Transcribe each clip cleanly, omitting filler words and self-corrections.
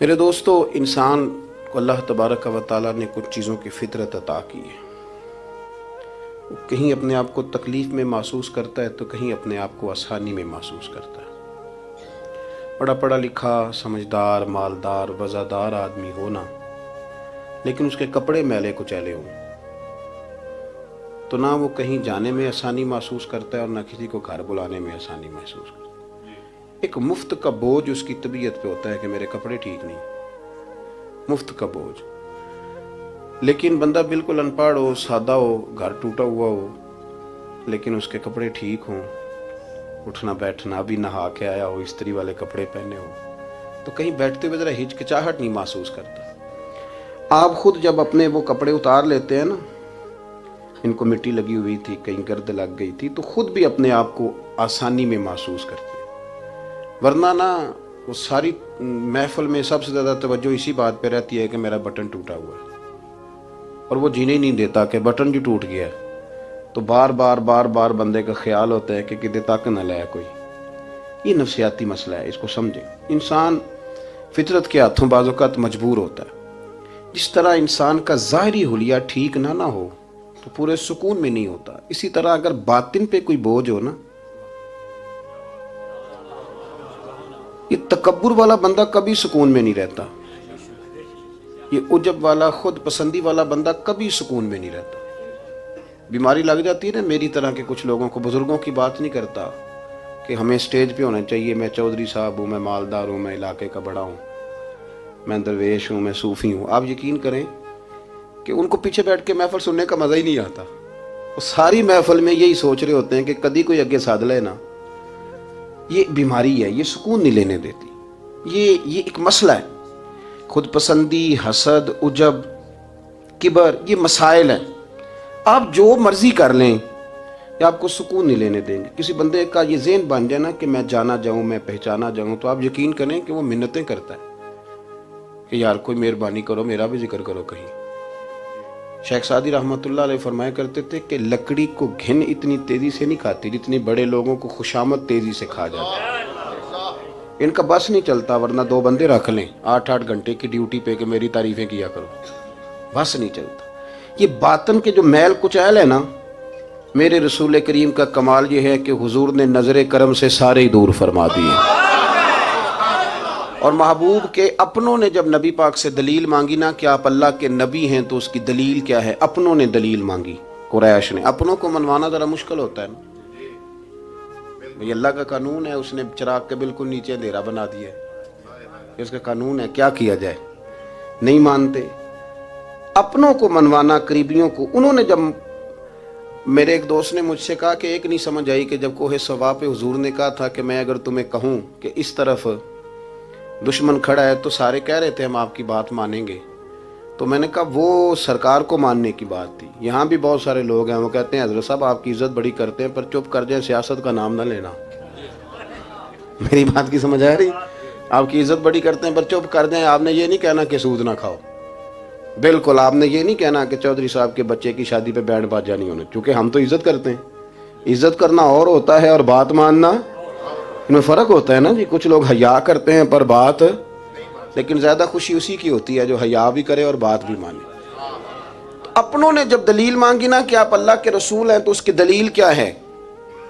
میرے دوستو، انسان کو اللہ تبارک و تعالیٰ نے کچھ چیزوں کی فطرت عطا کی ہے۔ وہ کہیں اپنے آپ کو تکلیف میں محسوس کرتا ہے تو کہیں اپنے آپ کو آسانی میں محسوس کرتا ہے۔ بڑا پڑھا لکھا، سمجھدار، مالدار، وزادار آدمی ہونا، لیکن اس کے کپڑے میلے کچیلے ہوں تو نہ وہ کہیں جانے میں آسانی محسوس کرتا ہے اور نہ کسی کو گھر بلانے میں آسانی محسوس کرتا ہے۔ ایک مفت کا بوجھ اس کی طبیعت پہ ہوتا ہے کہ میرے کپڑے ٹھیک نہیں، مفت کا بوجھ۔ لیکن بندہ بالکل ان پڑھ ہو، سادہ ہو، گھر ٹوٹا ہوا ہو، لیکن اس کے کپڑے ٹھیک ہوں، اٹھنا بیٹھنا بھی نہا کے آیا ہو، استری والے کپڑے پہنے ہو، تو کہیں بیٹھتے ہوئے ذرا ہچکچاہٹ نہیں محسوس کرتا۔ آپ خود جب اپنے وہ کپڑے اتار لیتے ہیں نا، ان کو مٹی لگی ہوئی تھی، کہیں گرد لگ گئی تھی، تو خود بھی اپنے آپ کو آسانی میں محسوس کرتے ہیں۔ ورنہ نا وہ ساری محفل میں سب سے زیادہ توجہ اسی بات پہ رہتی ہے کہ میرا بٹن ٹوٹا ہوا ہے، اور وہ جینے نہیں دیتا کہ بٹن جو ٹوٹ گیا ہے، تو بار بار بندے کا خیال ہوتا ہے کہ کدے تک نہ لائے کوئی۔ یہ نفسیاتی مسئلہ ہے، اس کو سمجھیں۔ انسان فطرت کے ہاتھوں بعض اوقات مجبور ہوتا ہے۔ جس طرح انسان کا ظاہری حلیہ ٹھیک نہ ہو تو پورے سکون میں نہیں ہوتا، اسی طرح اگر باطن پہ کوئی بوجھ ہو نا، یہ تکبر والا بندہ کبھی سکون میں نہیں رہتا، یہ عجب والا، خود پسندی والا بندہ کبھی سکون میں نہیں رہتا۔ بیماری لگ جاتی ہے نا میری طرح کے کچھ لوگوں کو، بزرگوں کی بات نہیں کرتا کہ ہمیں سٹیج پہ ہونا چاہیے، میں چودھری صاحب ہوں، میں مالدار ہوں، میں علاقے کا بڑا ہوں، میں درویش ہوں، میں صوفی ہوں۔ آپ یقین کریں کہ ان کو پیچھے بیٹھ کے محفل سننے کا مزہ ہی نہیں آتا۔ وہ ساری محفل میں یہی سوچ رہے ہوتے ہیں کہ کدی کوئی اگے ساتھ لے نا۔ یہ بیماری ہے، یہ سکون نہیں لینے دیتی، یہ ایک مسئلہ ہے۔ خود پسندی، حسد، عجب، کبر، یہ مسائل ہیں۔ آپ جو مرضی کر لیں، یہ آپ کو سکون نہیں لینے دیں گے۔ کسی بندے کا یہ ذہن بن جائے نا کہ میں جانا جاؤں، میں پہچانا جاؤں، تو آپ یقین کریں کہ وہ منتیں کرتا ہے کہ یار کوئی مہربانی کرو، میرا بھی ذکر کرو کہیں۔ شیخ سعدی رحمۃ اللہ علیہ فرمایا کرتے تھے کہ لکڑی کو گھن اتنی تیزی سے نہیں کھاتی جتنی بڑے لوگوں کو خوشامد تیزی سے کھا جاتا ہے۔ ان کا بس نہیں چلتا، ورنہ 2 بندے رکھ لیں 8 گھنٹے کی ڈیوٹی پہ کہ میری تعریفیں کیا کرو، بس نہیں چلتا۔ یہ باطن کے جو میل کچیل ہے نا، میرے رسول کریم کا کمال یہ ہے کہ حضور نے نظر کرم سے سارے ہی دور فرما دیے۔ اور محبوب کے اپنوں نے جب نبی پاک سے دلیل مانگی نا کہ آپ اللہ کے نبی ہیں تو اس کی دلیل کیا ہے، اپنوں نے دلیل مانگی، قریش نے۔ اپنوں کو منوانا ذرا مشکل ہوتا ہے نا، یہ اللہ کا قانون ہے، اس نے چراغ کے بالکل نیچے اندھیرا بنا دیا ہے، اس کا قانون ہے، کیا کیا جائے، نہیں مانتے۔ اپنوں کو منوانا، قریبیوں کو۔ انہوں نے جب، میرے ایک دوست نے مجھ سے کہا کہ ایک نہیں سمجھ آئی کہ جب کوہ صفا پہ حضور نے کہا تھا کہ میں اگر تمہیں کہوں کہ اس طرف دشمن کھڑا ہے تو سارے کہہ رہے تھے ہم آپ کی بات مانیں گے، تو میں نے کہا وہ سرکار کو ماننے کی بات تھی۔ یہاں بھی بہت سارے لوگ ہیں وہ کہتے ہیں حضرت صاحب آپ کی عزت بڑی کرتے ہیں پر چپ کر جائیں، سیاست کا نام نہ لینا۔ میری بات کی سمجھ آ رہی؟ آپ کی عزت بڑی کرتے ہیں پر چپ کر جائیں۔ آپ نے یہ نہیں کہنا کہ سود نہ کھاؤ، بالکل آپ نے یہ نہیں کہنا کہ چودھری صاحب کے بچے کی شادی پہ بینڈ باجا نہیں ہونا، چونکہ ہم تو عزت کرتے ہیں۔ عزت کرنا اور ہوتا ہے اور بات ماننا، ان میں فرق ہوتا ہے نا جی۔ کچھ لوگ حیا کرتے ہیں پر بات، لیکن زیادہ خوشی اسی کی ہوتی ہے جو حیا بھی کرے اور بات بھی مانے۔ تو اپنوں نے جب دلیل مانگی نا کہ آپ اللہ کے رسول ہیں تو اس کی دلیل کیا ہے،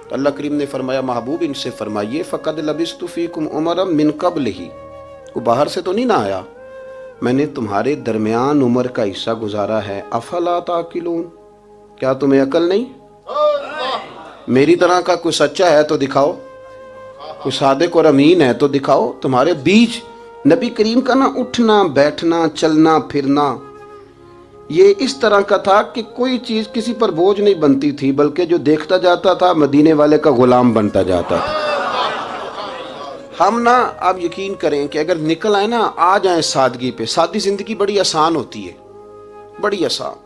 تو اللہ کریم نے فرمایا محبوب ان سے فرمائیے فقد لبثت فیکم عمرا من قبلہ، وہ باہر سے تو نہیں نہ آیا، میں نے تمہارے درمیان عمر کا حصہ گزارا ہے، افلا تعقلون، کیا تمہیں عقل نہیں؟ میری طرح کا کوئی سچا ہے تو دکھاؤ، کوئی صادق اور امین ہے تو دکھاؤ۔ تمہارے بیچ نبی کریم کا نا اٹھنا بیٹھنا چلنا پھرنا یہ اس طرح کا تھا کہ کوئی چیز کسی پر بوجھ نہیں بنتی تھی، بلکہ جو دیکھتا جاتا تھا مدینے والے کا غلام بنتا جاتا تھا۔ ہم نا آپ یقین کریں کہ اگر نکل آئے نا، آ جائیں سادگی پہ، سادی زندگی بڑی آسان ہوتی ہے، بڑی آسان۔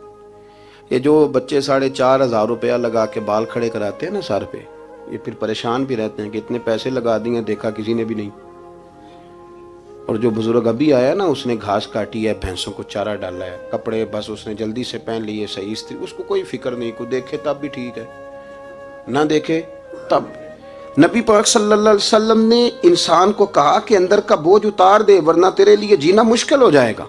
یہ جو بچے 4,500 روپیہ لگا کے بال کھڑے کراتے ہیں نا سر پہ، یہ پھر پریشان بھی رہتے ہیں کہ اتنے پیسے لگا دیے دیکھا کسی نے بھی نہیں۔ اور جو بزرگ ابھی آیا نا، اس نے گھاس کاٹی ہے، بھینسوں کو چارہ ڈالا ہے، کپڑے بس اس نے جلدی سے پہن لیے صحیح استری، اس کو کوئی فکر نہیں، کوئی دیکھے تب بھی ٹھیک ہے، نہ دیکھے تب۔ نبی پاک صلی اللہ علیہ وسلم نے انسان کو کہا کہ اندر کا بوجھ اتار دے ورنہ تیرے لیے جینا مشکل ہو جائے گا.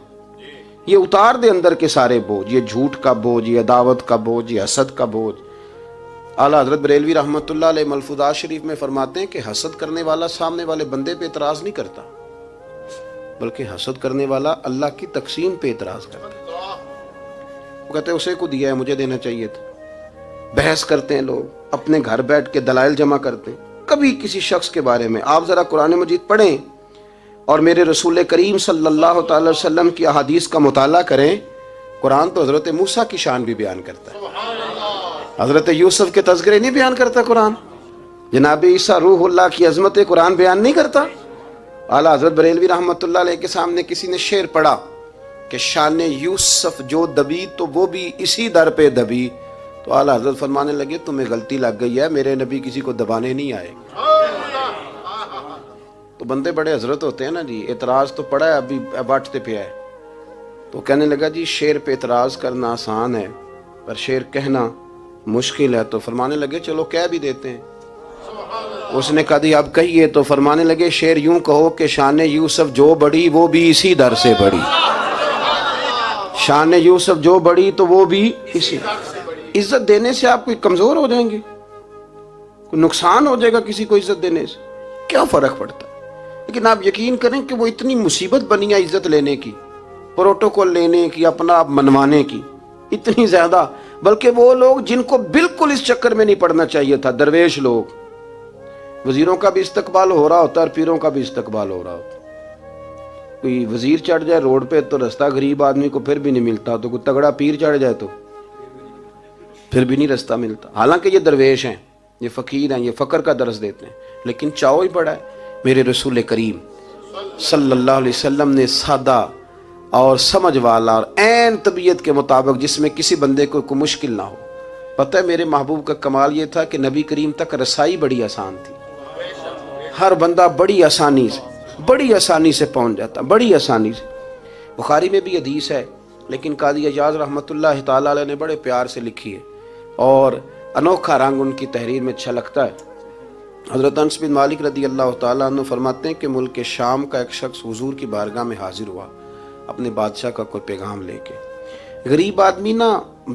یہ اتار دے اندر کے سارے بوجھ، یہ جھوٹ کا بوجھ، یہ عداوت کا بوجھ، یہ حسد کا بوجھ. اعلیٰ حضرت بریلوی رحمۃ اللہ علیہ ملفوظات شریف میں فرماتے ہیں کہ حسد کرنے والا سامنے والے بندے پہ اعتراض نہیں کرتا، بلکہ حسد کرنے والا اللہ کی تقسیم پہ اعتراض کرتا ہے. وہ کہتے ہیں اسے کو دیا ہے مجھے دینا چاہیے تھا. بحث کرتے ہیں لوگ، اپنے گھر بیٹھ کے دلائل جمع کرتے ہیں. کبھی کسی شخص کے بارے میں آپ ذرا قرآن مجید پڑھیں اور میرے رسول کریم صلی اللہ تعالی وسلم کی احادیث کا مطالعہ کریں. قرآن تو حضرت موسیٰ کی شان بھی بیان کرتا ہے، حضرت یوسف کے تذکرے نہیں بیان کرتا قرآن، جناب عیسیٰ روح اللہ کی عظمت قرآن بیان نہیں کرتا. اعلیٰ حضرت بریلوی رحمۃ اللہ علیہ کے سامنے کسی نے شعر پڑھا کہ شان یوسف جو دبی تو وہ بھی اسی در پہ دبی، تو اعلیٰ حضرت فرمانے لگے تمہیں غلطی لگ گئی ہے، میرے نبی کسی کو دبانے نہیں آئے. تو بندے بڑے حضرت ہوتے ہیں نا جی، اعتراض تو پڑا ہے ابھی باٹتے پہ ہے. تو کہنے لگا جی شعر پہ اعتراض کرنا آسان ہے پر شعر کہنا مشکل ہے. تو فرمانے لگے چلو کہہ بھی دیتے ہیں. اس نے کہا دی اب کہیے. تو فرمانے لگے شعر یوں کہو کہ شان یوسف جو بڑی وہ بھی اسی در سے بڑی. شان یوسف جو بڑی تو وہ بھی اسی. عزت دینے سے آپ کوئی کمزور ہو جائیں گے؟ کوئی نقصان ہو جائے گا کسی کو عزت دینے سے؟ کیا فرق پڑتا ہے؟ لیکن آپ یقین کریں کہ وہ اتنی مصیبت بنی ہے عزت لینے کی، پروٹوکول لینے کی، اپنا آپ منوانے کی، اتنی زیادہ. بلکہ وہ لوگ جن کو بالکل اس چکر میں نہیں پڑنا چاہیے تھا، درویش لوگ، وزیروں کا بھی استقبال ہو رہا ہوتا ہے اور پیروں کا بھی استقبال ہو رہا ہوتا ہے. کوئی وزیر چڑھ جائے روڈ پہ تو رستہ غریب آدمی کو پھر بھی نہیں ملتا، تو کوئی تگڑا پیر چڑھ جائے تو پھر بھی نہیں رستہ ملتا. حالانکہ یہ درویش ہیں، یہ فقیر ہیں، یہ فقر کا درس دیتے ہیں، لیکن چاؤ ہی پڑا ہے. میرے رسول کریم صلی اللہ علیہ وسلم نے سادہ اور سمجھ والا اور عین طبیعت کے مطابق جس میں کسی بندے کو کوئی مشکل نہ ہو. پتہ ہے میرے محبوب کا کمال یہ تھا کہ نبی کریم تک رسائی بڑی آسان تھی. ہر بندہ بڑی آسانی سے پہنچ جاتا، بڑی آسانی سے. بخاری میں بھی حدیث ہے لیکن قاضی اعجاز رحمۃ اللہ تعالی علیہ نے بڑے پیار سے لکھی ہے اور انوکھا رنگ ان کی تحریر میں اچھا لگتا ہے. حضرت انس بن مالک رضی اللہ تعالیٰ عنہ فرماتے ہیں کہ ملک شام کا ایک شخص حضور کی بارگاہ میں حاضر ہوا اپنے بادشاہ کا کوئی پیغام لے کے. غریب آدمی نا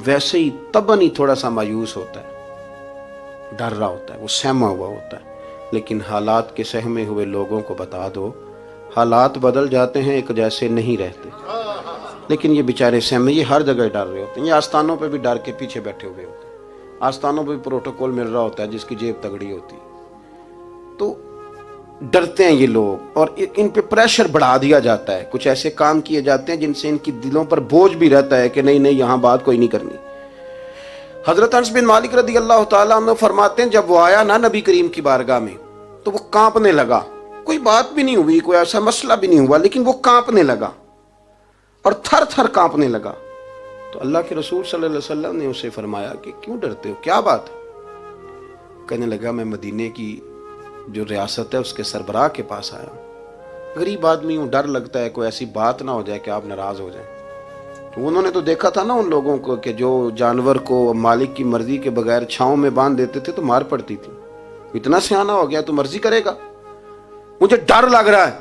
ویسے ہی طبعاً ہی تھوڑا سا مایوس ہوتا ہے، ڈر رہا ہوتا ہے، وہ سہما ہوا ہوتا ہے. لیکن حالات کے سہمے ہوئے لوگوں کو بتا دو حالات بدل جاتے ہیں، ایک جیسے نہیں رہتے. لیکن یہ بیچارے سہمے، یہ ہر جگہ ڈر رہے ہوتے ہیں. یہ آستانوں پہ بھی ڈر کے پیچھے بیٹھے ہوئے ہوتے ہیں، آستانوں پہ بھی پروٹوکول مل رہا ہوتا ہے جس کی جیب تگڑی ہوتی ہے. تو ڈرتے ہیں یہ لوگ اور ان پہ پریشر بڑھا دیا جاتا ہے. کچھ ایسے کام کیے جاتے ہیں جن سے ان کی دلوں پر بوجھ بھی رہتا ہے کہ نہیں یہاں بات کوئی نہیں کرنی. حضرت انس بن مالک رضی اللہ تعالیٰ عنہ فرماتے ہیں جب وہ آیا نا نبی کریم کی بارگاہ میں تو وہ کانپنے لگا. کوئی بات بھی نہیں ہوئی، کوئی ایسا مسئلہ بھی نہیں ہوا، لیکن وہ کانپنے لگا اور تھر تھر کانپنے لگا. تو اللہ کے رسول صلی اللہ علیہ وسلم نے اسے فرمایا کہ کیوں ڈرتے ہو، کیا بات ہے؟ کہنے لگا میں مدینے کی جو ریاست ہے اس کے سربراہ کے پاس آیا ہوں. غریب آدمی ہوں، ڈر لگتا ہے کوئی ایسی بات نہ ہو جائے کہ آپ ناراض ہو جائیں. تو انہوں نے تو دیکھا تھا نا ان لوگوں کو کہ جو جانور کو مالک کی مرضی کے بغیر چھاؤں میں باندھ دیتے تھے تو مار پڑتی تھی. اتنا سیانا ہو گیا تو مرضی کرے گا، مجھے ڈر لگ رہا ہے.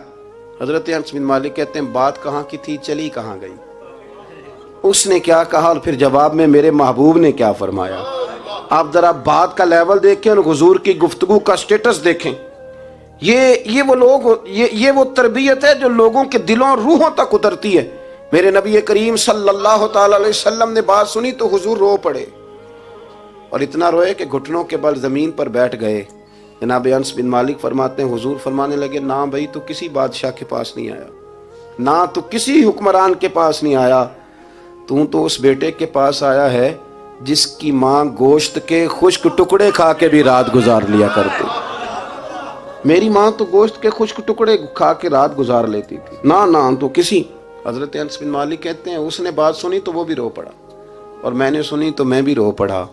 حضرت انس بن مالک کہتے ہیں بات کہاں کی تھی چلی کہاں گئی. اس نے کیا کہا اور پھر جواب میں میرے محبوب نے کیا فرمایا. آپ ذرا بات کا لیول دیکھیں اور حضور کی گفتگو کا سٹیٹس دیکھیں. یہ وہ لوگ، یہ وہ تربیت ہے جو لوگوں کے دلوں اور روحوں تک اترتی ہے. میرے نبی کریم صلی اللہ تعالی علیہ وسلم نے بات سنی تو حضور رو پڑے اور اتنا روئے کہ گھٹنوں کے بل زمین پر بیٹھ گئے. جناب انس بن مالک فرماتے ہیں حضور فرمانے لگے نہ بھائی تو کسی بادشاہ کے پاس نہیں آیا، نہ تو کسی حکمران کے پاس نہیں آیا، تو اس بیٹے کے پاس آیا ہے جس کی ماں گوشت کے خشک ٹکڑے کھا کے بھی رات گزار لیا کرتی. میری ماں تو گوشت کے خشک ٹکڑے کھا کے رات گزار لیتی تھی، نہ تو کسی. حضرت انس بن مالک کہتے ہیں اس نے بات سنی تو وہ بھی رو پڑا اور میں نے سنی تو میں بھی رو پڑا.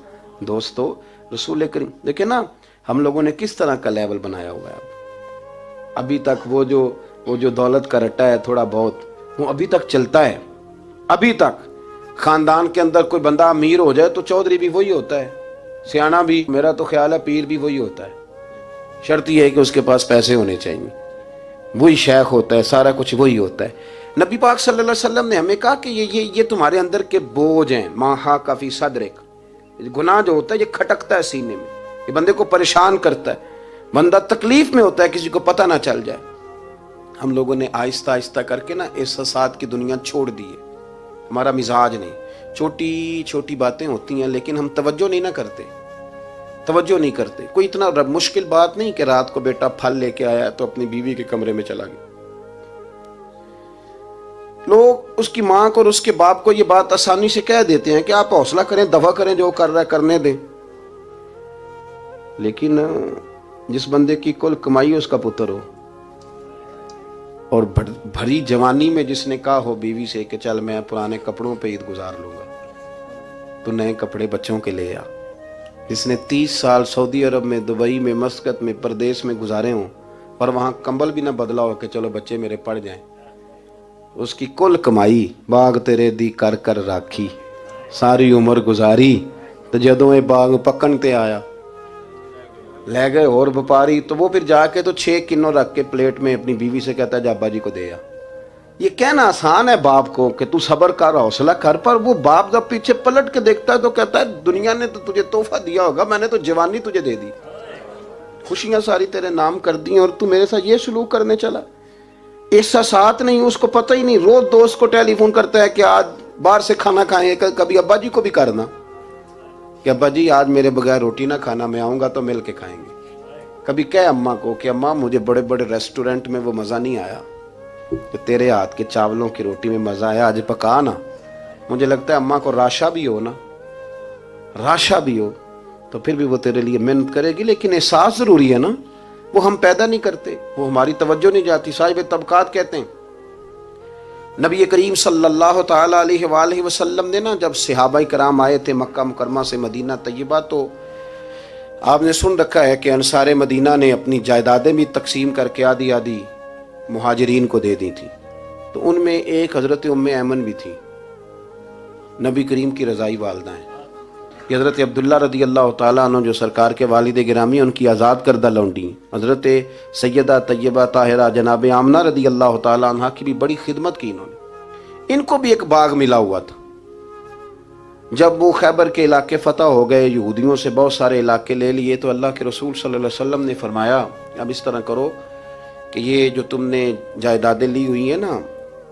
دوستو رسول کریم دیکھیں نا ہم لوگوں نے کس طرح کا لیول بنایا ہوا ہے. ابھی تک وہ جو دولت کا رٹا ہے تھوڑا بہت وہ ابھی تک چلتا ہے. ابھی تک خاندان کے اندر کوئی بندہ امیر ہو جائے تو چودھری بھی وہی ہوتا ہے، سیانا بھی، میرا تو خیال ہے پیر بھی وہی ہوتا ہے. شرط یہ ہے کہ اس کے پاس پیسے ہونے چاہیے، وہی شیخ ہوتا ہے، سارا کچھ وہی ہوتا ہے۔ نبی پاک صلی اللہ علیہ وسلم نے ہمیں کہا کہ یہ تمہارے اندر کے بوجھ ہیں، ما حاک فی صدرک، گناہ جو ہوتا ہے یہ کھٹکتا ہے سینے میں، یہ بندے کو پریشان کرتا ہے، بندہ تکلیف میں ہوتا ہے کسی کو پتہ نہ چل جائے۔ ہم لوگوں نے آہستہ آہستہ کر کے نا احساسات کی دنیا چھوڑ دی ہے، ہمارا مزاج نہیں، چھوٹی چھوٹی باتیں ہوتی ہیں لیکن ہم توجہ نہیں نہ کرتے۔ کوئی اتنا مشکل بات نہیں کہ رات کو بیٹا پھل لے کے آیا تو اپنی بیوی کے کمرے میں چلا گیا۔ لوگ اس کی ماں کو اور اس کے باپ کو یہ بات آسانی سے کہہ دیتے ہیں کہ آپ حوصلہ کریں، دفع کریں، جو کر رہا ہے کرنے دیں، لیکن جس بندے کی کل کمائی اس کا پتر ہو اور بھری جوانی میں جس نے کہا ہو بیوی سے کہ چل میں پرانے کپڑوں پہ عید گزار لوں گا، تو نئے کپڑے بچوں کے لے آ، جس نے 30 سال سعودی عرب میں، دبئی میں، مسقط میں، پردیس میں گزارے ہوں اور وہاں کمبل بھی نہ بدلا ہو کہ چلو بچے میرے پڑ جائیں، اس کی کل کمائی باغ تیرے دی کر کر راکھی، ساری عمر گزاری، تو جدوں یہ باغ پکن تے آیا لے گئے اور وپاری، تو وہ پھر جا کے تو 6 کنوں رکھ کے پلیٹ میں اپنی بیوی سے کہتا ہے جا ابا جی کو دے آ۔ یہ کہنا آسان ہے باپ کو کہ تو صبر کر، حوصلہ کر، پر وہ باپ جب پیچھے پلٹ کے دیکھتا ہے تو کہتا ہے دنیا نے تو تجھے تحفہ دیا ہوگا، میں نے تو جوانی تجھے دے دی، خوشیاں ساری تیرے نام کر دی اور تو میرے ساتھ یہ سلوک کرنے چلا۔ احساسات نہیں، اس کو پتہ ہی نہیں، روز دوست کو ٹیلی فون کرتا ہے کہ آج باہر سے کھانا کھائیں، کبھی ابا جی کو بھی کرنا کہ ابا جی آج میرے بغیر روٹی نہ کھانا، میں آؤں گا تو مل کے کھائیں گے۔ کبھی کہے اماں کو کہ اماں مجھے بڑے بڑے ریسٹورنٹ میں وہ مزہ نہیں آیا کہ تیرے ہاتھ کے چاولوں کی روٹی میں مزہ آیا، آج پکا نا۔ مجھے لگتا ہے اماں کو راشا بھی ہو نا، راشا بھی ہو تو پھر بھی وہ تیرے لیے محنت کرے گی، لیکن احساس ضروری ہے نا، وہ ہم پیدا نہیں کرتے، وہ ہماری توجہ نہیں جاتی۔ صاحب طبقات کہتے ہیں نبی کریم صلی اللہ تعالی علیہ وآلہ وسلم نے نا جب صحابہ کرام آئے تھے مکہ مکرمہ سے مدینہ طیبہ، تو آپ نے سن رکھا ہے کہ انصار مدینہ نے اپنی جائیدادیں بھی تقسیم کر کے آدھی آدھی مہاجرین کو دے دی تھی، تو ان میں ایک حضرت ام ایمن بھی تھی، نبی کریم کی رضائی والدہ ہیں۔ یہ حضرت عبداللہ رضی اللہ تعالیٰ عنہ جو سرکار کے والد گرامی، ان کی آزاد کردہ لونڈی حضرت سیدہ طیبہ طاہرہ جناب آمنہ رضی اللہ تعالیٰ عنہ کی بھی بڑی خدمت کی انہوں نے۔ ان کو بھی ایک باغ ملا ہوا تھا۔ جب وہ خیبر کے علاقے فتح ہو گئے، یہودیوں سے بہت سارے علاقے لے لیے، تو اللہ کے رسول صلی اللہ علیہ وسلم نے فرمایا اب اس طرح کرو کہ یہ جو تم نے جائیدادیں لی ہوئی ہیں نا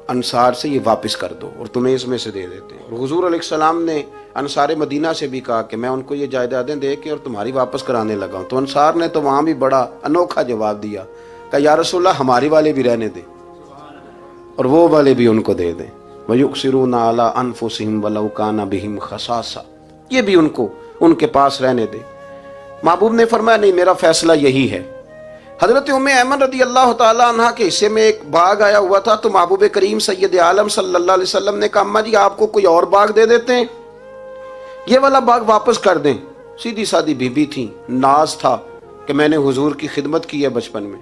انصار سے، یہ واپس کر دو اور تمہیں اس میں سے دے دیتے ہیں۔ اور حضور علیہ السلام نے انصار مدینہ سے بھی کہا کہ میں ان کو یہ جائیدادیں دے کے اور تمہاری واپس کرانے لگا ہوں، تو انصار نے تو وہاں بھی بڑا انوکھا جواب دیا کہ یا رسول اللہ ہماری والے بھی رہنے دیں اور وہ والے بھی ان کو دے دیں۔ وَيُؤْثِرُونَ عَلَىٰ أَنفُسِهِمْ وَلَوْ كَانَ بِهِمْ خَصَاصَةٌ، یہ بھی ان کے پاس رہنے دے۔ محبوب نے فرمایا نہیں، میرا فیصلہ یہی ہے۔ حضرت ام ایمن رضی اللہ تعالیٰ عنہ کے حصے میں ایک باغ آیا ہوا تھا، تو محبوب کریم سید عالم صلی اللہ علیہ وسلم نے کہا اماں جی آپ کو کوئی اور باغ دے دیتے ہیں، یہ والا باغ واپس کر دیں۔ سیدھی سادی بی بی تھی، ناز تھا کہ میں نے حضور کی خدمت کی ہے بچپن میں،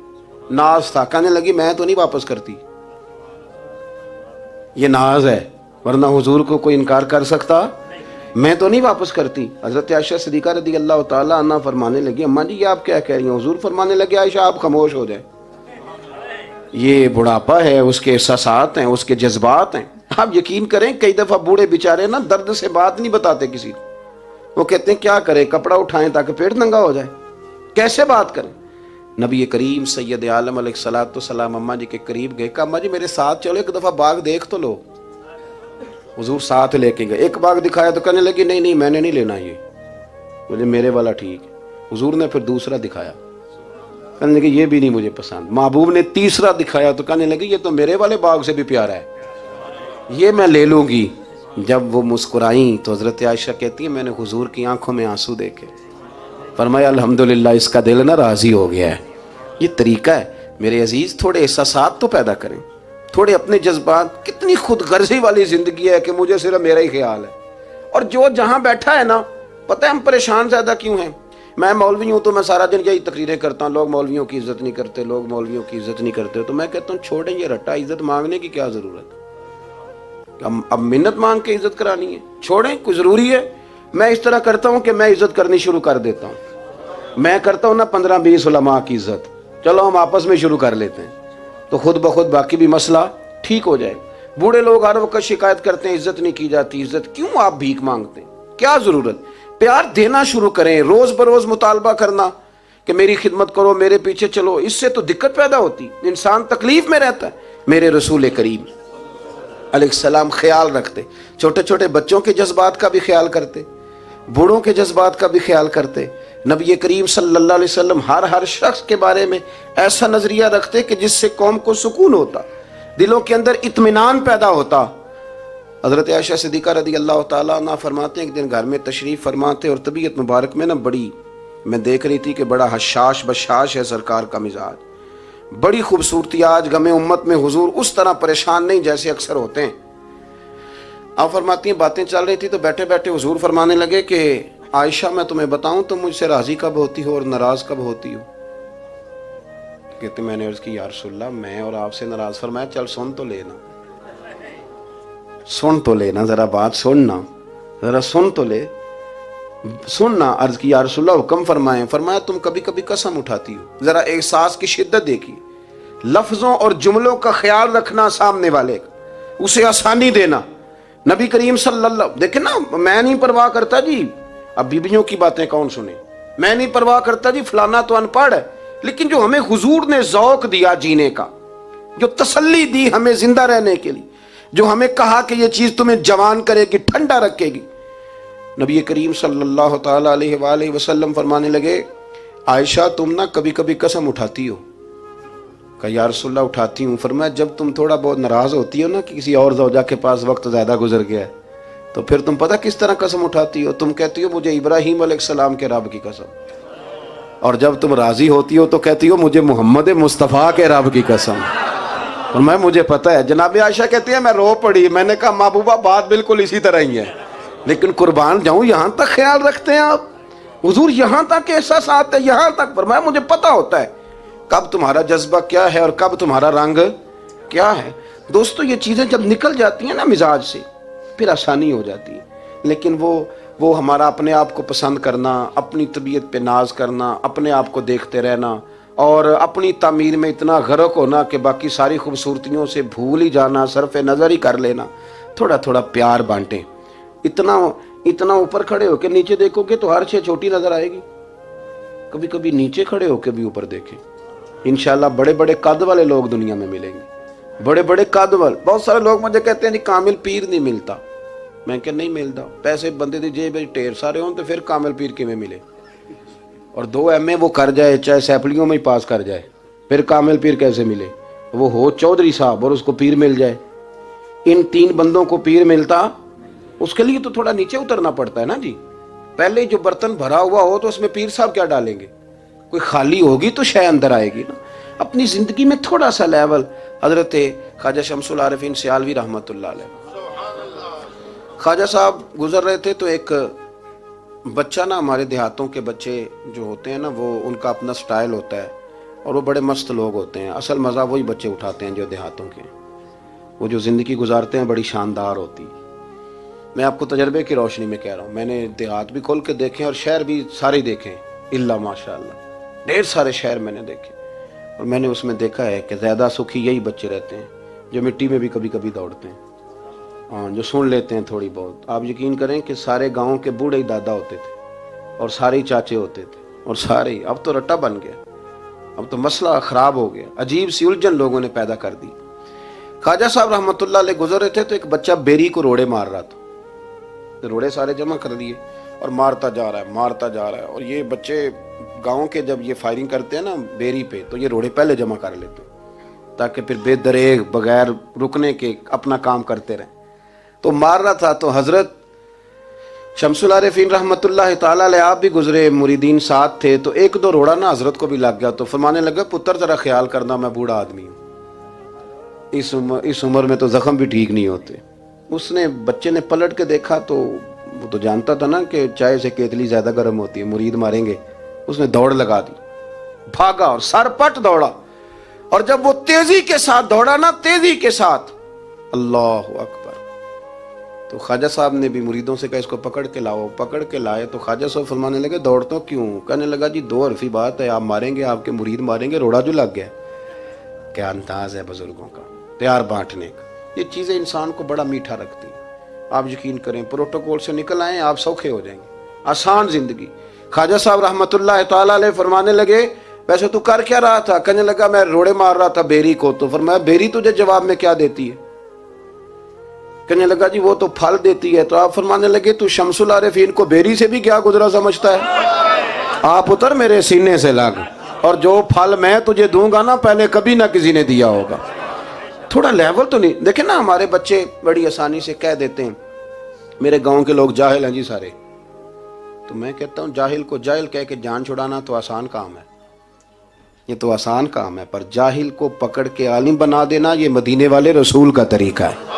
ناز تھا، کہنے لگی میں تو نہیں واپس کرتی، یہ ناز ہے، ورنہ حضور کو کوئی انکار کر سکتا، میں تو نہیں واپس کرتی۔ حضرت عائشہ صدیقہ رضی اللہ تعالیٰ عنہ فرمانے لگی اماں جی یہ آپ کیا کہہ رہی ہیں؟ حضور فرمانے لگے عائشہ آپ خاموش ہو جائیں، یہ بڑھاپا ہے، اس کے احساسات ہیں، اس کے جذبات ہیں۔ آپ یقین کریں کئی دفعہ بوڑھے بیچارے نا درد سے بات نہیں بتاتے کسی کو، وہ کہتے ہیں کیا کریں، کپڑا اٹھائیں تاکہ پیٹ ننگا ہو جائے، کیسے بات کریں۔ نبی کریم سید عالم علیہ الصلوۃ والسلام اماں جی کے قریب گئے، کہا اماں جی میرے ساتھ چلو ایک دفعہ باغ دیکھ تو لو۔ حضور ساتھ لے کے گئے، ایک باغ دکھایا تو کہنے لگی نہیں نہیں میں نے نہیں لینا، یہ مجھے میرے والا ٹھیک ہے۔ حضور نے پھر دوسرا دکھایا، کہنے لگی یہ بھی نہیں مجھے پسند۔ محبوب نے تیسرا دکھایا تو کہنے لگی یہ تو میرے والے باغ سے بھی پیارا ہے، یہ میں لے لوں گی۔ جب وہ مسکرائیں تو حضرت عائشہ کہتی ہے میں نے حضور کی آنکھوں میں آنسو دیکھے، فرمایا الحمدللہ اس کا دل نہ راضی ہو گیا ہے۔ یہ طریقہ ہے میرے عزیز، تھوڑے احساسات تو پیدا کریں، تھوڑے اپنے جذبات۔ کتنی خود غرضی والی زندگی ہے کہ مجھے صرف میرا ہی خیال ہے، اور جو جہاں بیٹھا ہے نا، پتہ ہے ہم پریشان زیادہ کیوں ہیں؟ میں مولوی ہوں تو میں سارا دن یہی تقریریں کرتا ہوں، لوگ مولویوں کی عزت نہیں کرتے، لوگ مولویوں کی عزت نہیں کرتے، تو میں کہتا ہوں چھوڑیں یہ رٹا، عزت مانگنے کی کیا ضرورت ہے؟ اب منت مانگ کے عزت کرانی ہے؟ چھوڑیں، کوئی ضروری ہے؟ میں اس طرح کرتا ہوں کہ میں عزت کرنی شروع کر دیتا ہوں، میں کرتا ہوں نا 15-20 علماء کی عزت، چلو ہم آپس میں شروع کر لیتے ہیں تو خود بخود باقی بھی مسئلہ ٹھیک ہو جائے. بوڑھے لوگ ہر وقت شکایت کرتے ہیں عزت نہیں کی جاتی. عزت کیوں آپ بھیک مانگتے ہیں؟ کیا ضرورت؟ پیار دینا شروع کریں، روز بروز مطالبہ کرنا کہ میری خدمت کرو، میرے پیچھے چلو. اس سے تو دقت پیدا ہوتی، انسان تکلیف میں رہتا ہے. میرے رسول کریم علیہ السلام خیال رکھتے، چھوٹے چھوٹے بچوں کے جذبات کا بھی خیال کرتے، بوڑھوں کے جذبات کا بھی خیال کرتے. نبی کریم صلی اللہ علیہ وسلم ہر شخص کے بارے میں ایسا نظریہ رکھتے کہ جس سے قوم کو سکون ہوتا، دلوں کے اندر اطمینان پیدا ہوتا. حضرت عائشہ صدیقہ رضی اللہ تعالیٰ عنہ فرماتے ہیں ایک دن گھر میں تشریف فرماتے اور طبیعت مبارک میں نا بڑی، میں دیکھ رہی تھی کہ بڑا حشاش بشاش ہے سرکار کا مزاج، بڑی خوبصورتی. آج غم امت میں حضور اس طرح پریشان نہیں جیسے اکثر ہوتے ہیں. آپ فرماتی ہیں باتیں چل رہی تھی تو بیٹھے بیٹھے حضور فرمانے لگے کہ عائشہ میں تمہیں بتاؤں تم مجھ سے راضی کب ہوتی ہو اور ناراض کب ہوتی ہو؟ کہتے میں نے عرض کی یا رسول اللہ میں اور آپ سے ناراض. فرمایا چل سن تو لینا، سن تو لینا، ذرا بات سننا، ذرا سن تو لے، سننا. عرض کی یا رسول اللہ حکم فرمائیں. فرمایا تم کبھی کبھی قسم اٹھاتی ہو. ذرا احساس کی شدت دیکھی، لفظوں اور جملوں کا خیال رکھنا، سامنے والے کا اسے آسانی دینا. نبی کریم صلی اللہ، دیکھیں نا، میں نہیں پرواہ کرتا جی اب بیویوں کی باتیں کون سنے، میں نہیں پرواہ کرتا جی فلانا تو ان پڑھ ہے، لیکن جو ہمیں حضور نے ذوق دیا جینے کا، جو تسلی دی ہمیں زندہ رہنے کے لیے، جو ہمیں کہا کہ یہ چیز تمہیں جوان کرے گی، ٹھنڈا رکھے گی. نبی کریم صلی اللہ تعالیٰ علیہ وآلہ وسلم فرمانے لگے عائشہ تم نا کبھی کبھی قسم اٹھاتی ہو؟ کہا یا رسول اللہ اٹھاتی ہوں. فرمایا جب تم تھوڑا بہت ناراض ہوتی ہو نا کہ کسی اور زوجہ کے پاس وقت زیادہ گزر گیا ہے تو پھر تم پتہ کس طرح قسم اٹھاتی ہو؟ تم کہتی ہو مجھے ابراہیم علیہ السلام کے رب کی قسم، اور جب تم راضی ہوتی ہو تو کہتی ہو مجھے محمد مصطفیٰ کے رب کی قسم. اور مجھے پتہ ہے. جناب عائشہ کہتی ہے میں رو پڑی. میں نے کہا محبوبہ بات بالکل اسی طرح ہی ہے، لیکن قربان جاؤں یہاں تک خیال رکھتے ہیں آپ حضور، یہاں تک احساسات ہے، یہاں تک. فرمایا مجھے پتہ ہوتا ہے کب تمہارا جذبہ کیا ہے اور کب تمہارا رنگ کیا ہے. دوستو یہ چیزیں جب نکل جاتی ہیں نا مزاج سے پھر آسانی ہو جاتی ہے. لیکن وہ ہمارا اپنے آپ کو پسند کرنا، اپنی طبیعت پہ ناز کرنا، اپنے آپ کو دیکھتے رہنا اور اپنی تعمیر میں اتنا غرق ہونا کہ باقی ساری خوبصورتیوں سے بھول ہی جانا، صرف نظر ہی کر لینا. تھوڑا تھوڑا پیار بانٹیں. اتنا اوپر کھڑے ہو کے نیچے دیکھو گے تو ہر چیز چھوٹی نظر آئے گی. کبھی کبھی نیچے کھڑے ہو کے بھی اوپر دیکھیں، انشاءاللہ بڑے بڑے قد والے لوگ دنیا میں ملیں گے، بڑے بڑے قد والے. بہت سارے لوگ مجھے کہتے ہیں نہیں کامل پیر نہیں ملتا. میں کہ نہیں ملتا. پیسے بندے دی جیب میں ٹھیر سارے ہوں تو پھر کامل پیر کیویں ملے؟ اور 2 MA وہ کر جائے چاہے سیپلیوں میں ہی پاس کر جائے پھر کامل پیر کیسے ملے؟ وہ ہو چودھری صاحب اور اس کو پیر مل جائے. ان 3 بندوں کو پیر ملتا، اس کے لیے تو تھوڑا نیچے اترنا پڑتا ہے نا جی. پہلے جو برتن بھرا ہوا ہو تو اس میں پیر صاحب کیا ڈالیں گے؟ کوئی خالی ہوگی تو شے اندر آئے گی نا. اپنی زندگی میں تھوڑا سا لیول. حضرت خواجہ شمس العارفین سیالوی رحمۃ اللہ علیہ، خواجہ صاحب گزر رہے تھے تو ایک بچہ نا، ہمارے دیہاتوں کے بچے جو ہوتے ہیں نا وہ ان کا اپنا سٹائل ہوتا ہے اور وہ بڑے مست لوگ ہوتے ہیں. اصل مزہ وہی بچے اٹھاتے ہیں جو دیہاتوں کے، وہ جو زندگی گزارتے ہیں بڑی شاندار ہوتی. میں آپ کو تجربے کی روشنی میں کہہ رہا ہوں، میں نے دیہات بھی کھول کے دیکھے اور شہر بھی سارے دیکھے الا ماشاء اللہ، ڈھیر سارے شہر میں نے دیکھے. اور میں نے اس میں دیکھا ہے کہ زیادہ سکھی یہی بچے رہتے ہیں جو مٹی میں بھی کبھی کبھی دوڑتے ہیں، ہاں جو سن لیتے ہیں تھوڑی بہت. آپ یقین کریں کہ سارے گاؤں کے بوڑھے ہی دادا ہوتے تھے اور سارے ہی چاچے ہوتے تھے اور سارے ہی. اب تو رٹا بن گیا، اب تو مسئلہ خراب ہو گیا، عجیب سی الجھن لوگوں نے پیدا کر دی. خواجہ صاحب رحمۃ اللہ علیہ گزر رہے تھے تو ایک بچہ بیری کو روڑے مار رہا تھا. روڑے سارے جمع کر دیے اور مارتا جا رہا ہے. اور یہ بچے گاؤں کے جب یہ فائرنگ کرتے ہیں نا بیری پہ تو یہ روڑے پہلے جمع کر لیتے ہیں تاکہ پھر بے دریغ بغیر رکنے کے اپنا کام کرتے رہیں. تو مار رہا تھا تو حضرت شمس العارفین رحمۃ اللہ تعالیٰ علیہ آپ بھی گزرے، مریدین ساتھ تھے، تو 1-2 روڑا نا حضرت کو بھی لگ گیا. تو فرمانے لگا پتر ذرا خیال کرنا میں بوڑھا آدمی ہوں، اس عمر میں تو زخم بھی ٹھیک نہیں ہوتے. اس نے بچے نے پلٹ کے دیکھا تو وہ تو جانتا تھا نا کہ چائے سے کیتلی زیادہ گرم ہوتی ہے، مرید ماریں گے. اس نے دوڑ لگا دی، بھاگا اور سر پٹ دوڑا. اور جب وہ تیزی کے ساتھ دوڑا نا، تیزی کے ساتھ، اللہ اکبر، تو تو خواجہ صاحب نے بھی مریدوں سے کہا اس کو پکڑ کے لاؤ، پکڑ کے لائے تو خواجہ صاحب فرمانے لگے دوڑتا کیوں؟ کہنے لگا جی دو حرفی بات ہے، آپ ماریں گے، آپ کے مرید ماریں گے، روڑا جو لگ گیا۔ کیا انداز ہے بزرگوں کا، پیار بانٹنے کا۔ یہ چیزیں انسان کو بڑا میٹھا رکھتی ہیں۔ آپ یقین کریں پروٹوکول سے نکل آئیں آپ سوکھے ہو جائیں گے، آسان زندگی۔ خواجہ صاحب رحمۃ اللہ تعالیٰ علیہ فرمانے لگے ویسے تو کر کیا رہا تھا؟ کہنے لگا میں روڑے مار رہا تھا بیری کو۔ تو فرمایا بیری تجھے جواب میں کیا دیتی ہے؟ کہنے لگا جی وہ تو پھل دیتی ہے۔ تو آپ فرمانے لگے تو شمس العارفین کو بیری سے بھی کیا گزرا سمجھتا ہے؟ آپ اتر میرے سینے سے لگ، اور جو پھل میں تجھے دوں گا نا پہلے کبھی نہ کسی نے دیا ہوگا۔ تھوڑا لیول تو نہیں دیکھیں نا، ہمارے بچے بڑی آسانی سے کہہ دیتے ہیں میرے گاؤں کے لوگ جاہل ہیں جی سارے۔ تو میں کہتا ہوں جاہل کو جاہل کہہ کے جان چھڑانا تو آسان کام ہے، یہ تو آسان کام ہے، پر جاہل کو پکڑ کے عالم بنا دینا یہ مدینے والے رسول کا طریقہ ہے۔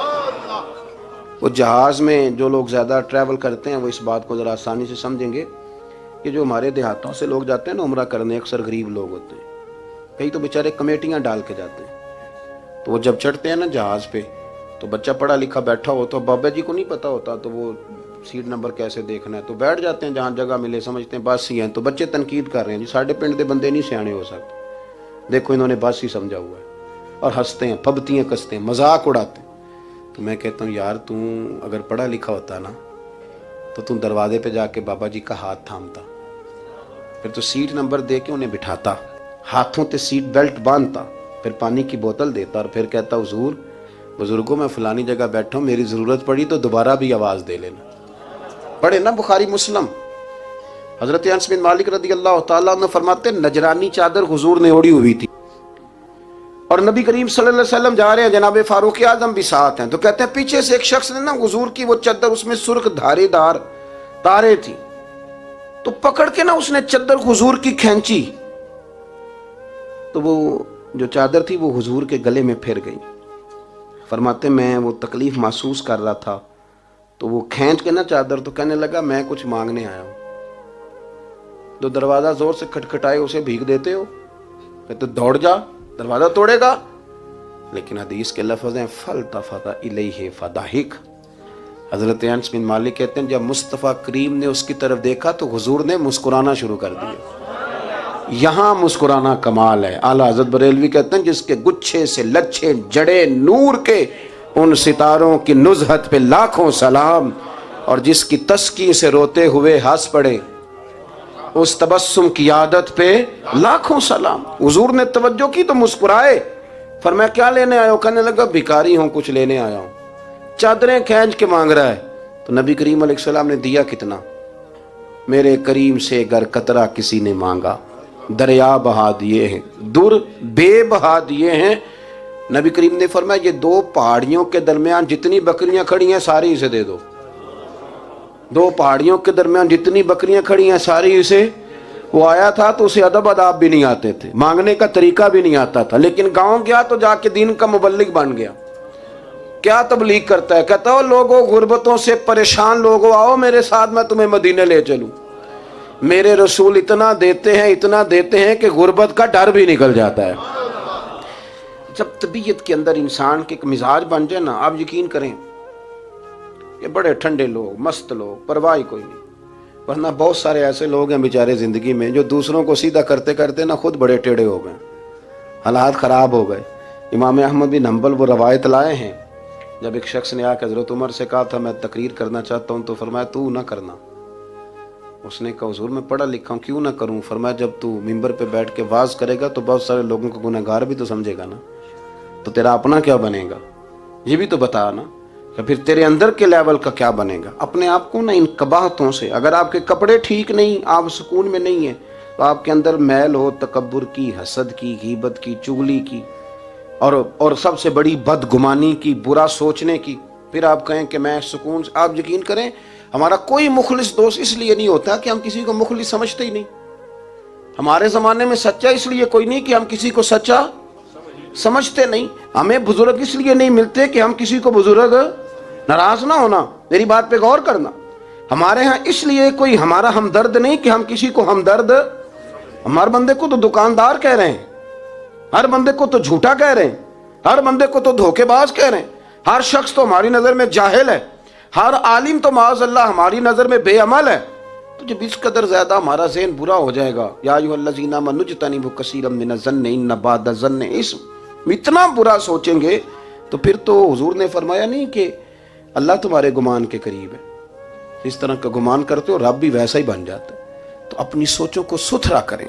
وہ جہاز میں جو لوگ زیادہ ٹریول کرتے ہیں وہ اس بات کو ذرا آسانی سے سمجھیں گے کہ جو ہمارے دیہاتوں سے لوگ جاتے ہیں نا عمرہ کرنے، اکثر غریب لوگ ہوتے ہیں، کئی تو بیچارے کمیٹیاں ڈال کے جاتے ہیں۔ تو وہ جب چڑھتے ہیں نا جہاز پہ تو بچہ پڑھا لکھا بیٹھا ہو تو بابا جی کو نہیں پتا ہوتا، تو وہ سیٹ نمبر کیسے دیکھنا ہے، تو بیٹھ جاتے ہیں جہاں جگہ ملے، سمجھتے ہیں بس ہی ہیں۔ تو بچے تنقید کر رہے ہیں جی ساڑھے پنڈ دے بندے نہیں سیانے ہو سکتے، دیکھو انہوں نے بس ہی سمجھا ہوا ہے، اور ہنستے ہیں، پھبتیاں کستے ہیں، مذاق اڑاتے ہیں۔ تو میں کہتا ہوں یار تو اگر پڑھا لکھا ہوتا نا تو تم دروازے پہ جا کے بابا جی کا ہاتھ تھامتا، پھر تو سیٹ نمبر دے کے انہیں بٹھاتا، ہاتھوں تے سیٹ بیلٹ باندھتا، پھر پانی کی بوتل دیتا اور پھر کہتا حضور بزرگوں میں فلانی جگہ بیٹھا ہوں، میری ضرورت پڑی تو دوبارہ بھی آواز دے لینا۔ پڑھے نا بخاری مسلم، حضرت انس بن مالک رضی اللہ تعالیٰ عنہ فرماتے نجرانی چادر حضور نے اوڑی ہوئی تھی اور نبی کریم صلی اللہ علیہ وسلم جا رہے ہیں، جناب فاروق اعظم بھی ساتھ ہیں۔ تو کہتے ہیں پیچھے سے ایک شخص نے نا حضور کی وہ چادر، اس میں سرخ دھارے دار تارے تھی، تو پکڑ کے نا اس نے چادر حضور کی کھینچی، تو وہ جو چادر تھی وہ حضور کے گلے میں پھر گئی۔ فرماتے میں وہ تکلیف محسوس کر رہا تھا، تو وہ کھینچ کے نا چادر، تو کہنے لگا میں کچھ مانگنے آیا ہوں۔ تو دروازہ زور سے کھٹکھٹائے اسے بھیگ دیتے ہو، تو دوڑ جا دروازہ توڑے گا۔ لیکن حدیث کے لفظ ہیں فَالْتَفَتَ إِلَيْهِ فَضَحِكَ۔ حضرت انس بن مالک کہتے ہیں جب مصطفیٰ کریم نے اس کی طرف دیکھا تو حضور نے مسکرانا شروع کر دیا۔ یہاں مسکرانا کمال ہے۔ اعلیٰ حضرت بریلوی کہتے ہیں جس کے گچھے سے لچھے جڑے نور کے ان ستاروں کی نزہت پہ لاکھوں سلام، اور جس کی تسکی سے روتے ہوئے ہنس پڑے اس تبسم کی عادت پہ لاکھوں سلام۔ حضور نے توجہ کی تو مسکرائے، فرمایا کیا لینے آئے ہو؟ کہنے لگا بھکاری ہوں، کچھ لینے آیا ہوں۔ چادریں کھینچ کے مانگ رہا ہے، تو نبی کریم علیہ السلام نے دیا کتنا؟ میرے کریم سے گر قطرہ کسی نے مانگا دریا بہا دیے ہیں، در بے بہا دیے ہیں۔ نبی کریم نے فرمایا یہ دو پہاڑیوں کے درمیان جتنی بکریاں کھڑی ہیں ساری اسے دے دو۔ دو پہاڑیوں کے درمیان جتنی بکریاں کھڑی ہیں ساری اسے۔ وہ آیا تھا تو اسے ادب آداب بھی نہیں آتے تھے، مانگنے کا طریقہ بھی نہیں آتا تھا، لیکن گاؤں گیا تو جا کے دین کا مبلغ بن گیا۔ کیا تبلیغ کرتا ہے؟ کہتا ہو لوگوں غربتوں سے پریشان لوگوں آؤ میرے ساتھ، میں تمہیں مدینے لے چلوں۔ میرے رسول اتنا دیتے ہیں کہ غربت کا ڈر بھی نکل جاتا ہے۔ جب طبیعت کے اندر انسان کے ایک مزاج بن جائے نا، آپ یقین کریں کہ بڑے ٹھنڈے لوگ، مست لوگ، پرواہ کوئی نہیں۔ ورنہ بہت سارے ایسے لوگ ہیں بیچارے زندگی میں جو دوسروں کو سیدھا کرتے کرتے نا خود بڑے ٹیڑے ہو گئے، حالات خراب ہو گئے۔ امام احمد بن حنبل وہ روایت لائے ہیں، جب ایک شخص نے آ کے حضرت عمر سے کہا تھا میں تقریر کرنا چاہتا ہوں، تو فرمایا تو نہ کرنا۔ اس نے کہا حضور میں پڑھا لکھا ہوں کیوں نہ کروں؟ فرمایا جب تو ممبر پہ بیٹھ کے واز کرے گا تو بہت سارے لوگوں کو گنہگار بھی تو سمجھے گا نا، تو تیرا اپنا کیا بنے گا؟ یہ بھی تو بتا نا کہ پھر تیرے اندر کے لیول کا کیا بنے گا۔ اپنے آپ کو نا ان قباحتوں سے، اگر آپ کے کپڑے ٹھیک نہیں، آپ سکون میں نہیں ہیں، تو آپ کے اندر میل ہو تکبر کی، حسد کی، غیبت کی، چغلی کی، اور سب سے بڑی بدگمانی کی، برا سوچنے کی، پھر آپ کہیں کہ میں سکون سے۔ آپ یقین کریں ہمارا کوئی مخلص دوست اس لیے نہیں ہوتا کہ ہم کسی کو مخلص سمجھتے ہی نہیں۔ ہمارے زمانے میں سچا اس لیے کوئی نہیں کہ ہم کسی کو سچا سمجھتے نہیں۔ ہمیں بزرگ اس لیے نہیں ملتے کہ ہم کسی کو بزرگ ناراض نہ ہونا، میری بات پہ غور کرنا۔ ہمارے ہاں اس لیے کوئی ہمارا ہمدرد نہیں کہ ہم کسی کو ہمدرد، ہمارے بندے کو تو دکاندار کہہ رہے ہیں، ہر بندے کو تو جھوٹا کہہ رہے ہیں، ہر بندے کو تو دھوکے باز کہہ رہے ہیں، ہر شخص تو ہماری نظر میں جاہل ہے، ہر عالم تو معاذ اللہ ہماری نظر میں بے عمل ہے، تو جب اس قدر زیادہ ہمارا ذہن برا ہو جائے گا، یا ایھا الذین آمنوا اجتنبوا کثیرا من الظن ان بعض الظن اثم، اتنا برا سوچیں گے تو پھر تو حضور نے فرمایا نہیں کہ اللہ تمہارے گمان کے قریب ہے، اس طرح کا گمان کرتے ہو رب بھی ویسا ہی بن جاتا ہے۔ تو اپنی سوچوں کو ستھرا کریں،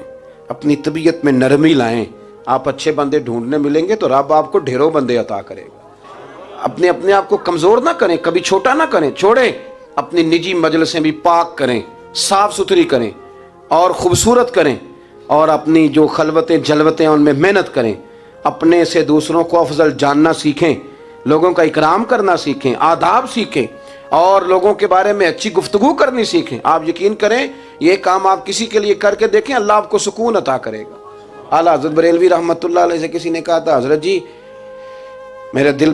اپنی طبیعت میں نرمی لائیں۔ آپ اچھے بندے ڈھونڈنے ملیں گے تو رب آپ کو ڈھیروں بندے عطا کرے گا۔ اپنے آپ کو کمزور نہ کریں، کبھی چھوٹا نہ کریں، چھوڑیں۔ اپنی نجی مجلسیں بھی پاک کریں، صاف ستھری کریں اور خوبصورت کریں، اور اپنی جو خلوتیں جلوتیں ان میں محنت کریں۔ اپنے سے دوسروں کو افضل جاننا سیکھیں، لوگوں کا اکرام کرنا سیکھیں، آداب سیکھیں، اور لوگوں کے بارے میں اچھی گفتگو کرنی سیکھیں۔ آپ یقین کریں یہ کام آپ کسی کے لیے کر کے دیکھیں، اللہ آپ کو سکون عطا کرے گا۔ اعلیٰ حضرت بریلوی رحمۃ اللہ علیہ سے کسی نے کہا تھا، حضرت جی میرے دل